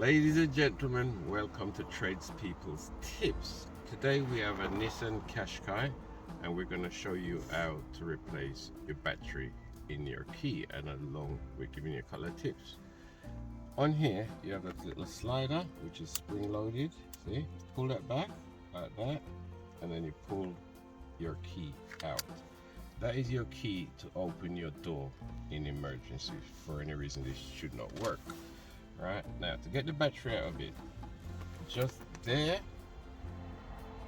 Ladies and gentlemen, welcome to Tradespeople's Tips. Today we have a Nissan Qashqai and we're going to show you how to replace your battery in your key, and along we're giving you a couple of tips. On here you have a little slider which is spring loaded. See, pull that back like that and then you pull your key out. That is your key to open your door in emergency. For any reason this should not work. Right, now to get the battery out of it, just there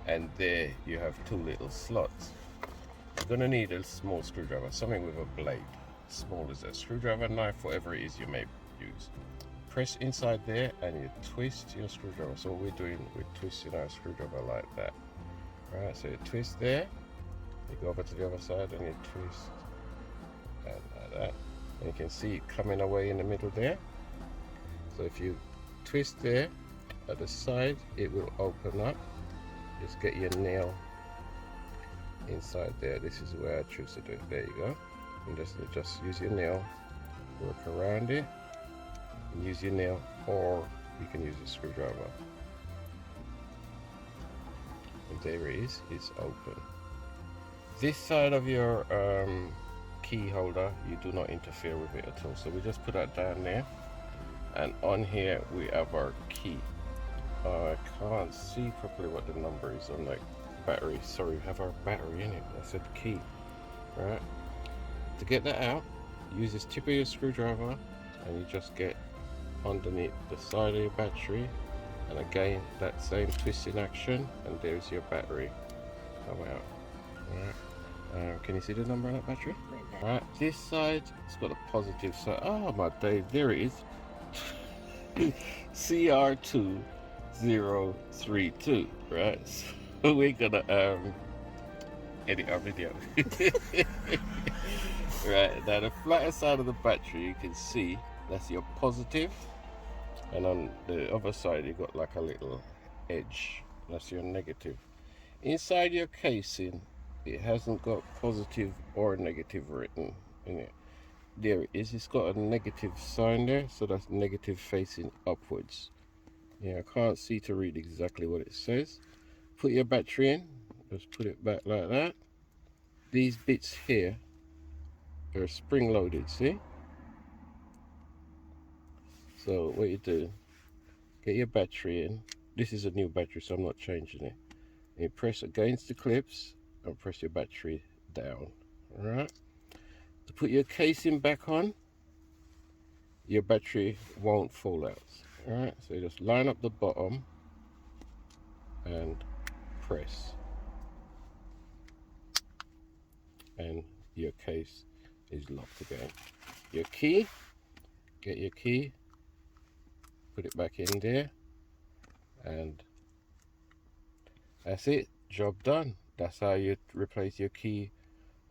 and there you have two little slots. You're gonna need a small screwdriver, something with a blade, small as a screwdriver, knife, whatever it is you may use. Press inside there and you twist your screwdriver. So what we're doing, we're twisting our screwdriver like that. Right, so you twist there, you go over to the other side and you twist and like that. And you can see it coming away in the middle there. So if you twist there at the side, it will open up. Just get your nail inside there. This is where I choose to do it. There you go. And just use your nail, work around it, and use your nail, or you can use a screwdriver. And there it is, it's open. This side of your key holder, you do not interfere with it at all. So we just put that down there. And on here we have our key. I can't see properly what the number is on that battery. Sorry, we have our battery in it. I said key. Right. To get that out, use this tip of your screwdriver and you just get underneath the side of your battery. And again, that same twisting action, and there's your battery come out. Right. Can you see the number on that battery? Right. This side, it's got a positive side. Oh my days, there it is. CR2032, right? So we're gonna edit our video. Right, now the flatter side of the battery, you can see that's your positive, and on the other side you got like a little edge, that's your negative. Inside your casing, it hasn't got positive or negative written in it. There it is, it's got a negative sign there, so that's negative facing upwards. Yeah, I can't see to read exactly what it says. Put your battery in, just put it back like that. These bits here are spring loaded, see? So what you do, get your battery in. This is a new battery, so I'm not changing it. And you press against the clips and press your battery down, alright? To put your casing back on, your battery won't fall out. Alright, so you just line up the bottom and press, and your case is locked again. Your key, get your key, put it back in there, and that's it, job done. That's how you replace your key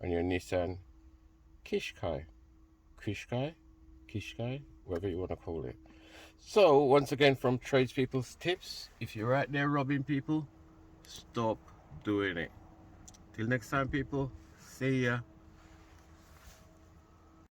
on your Nissan Qashqai, whatever you want to call it. So once again, from Tradespeople's Tips, if you're out there robbing people, stop doing it. Till next time, people, see ya.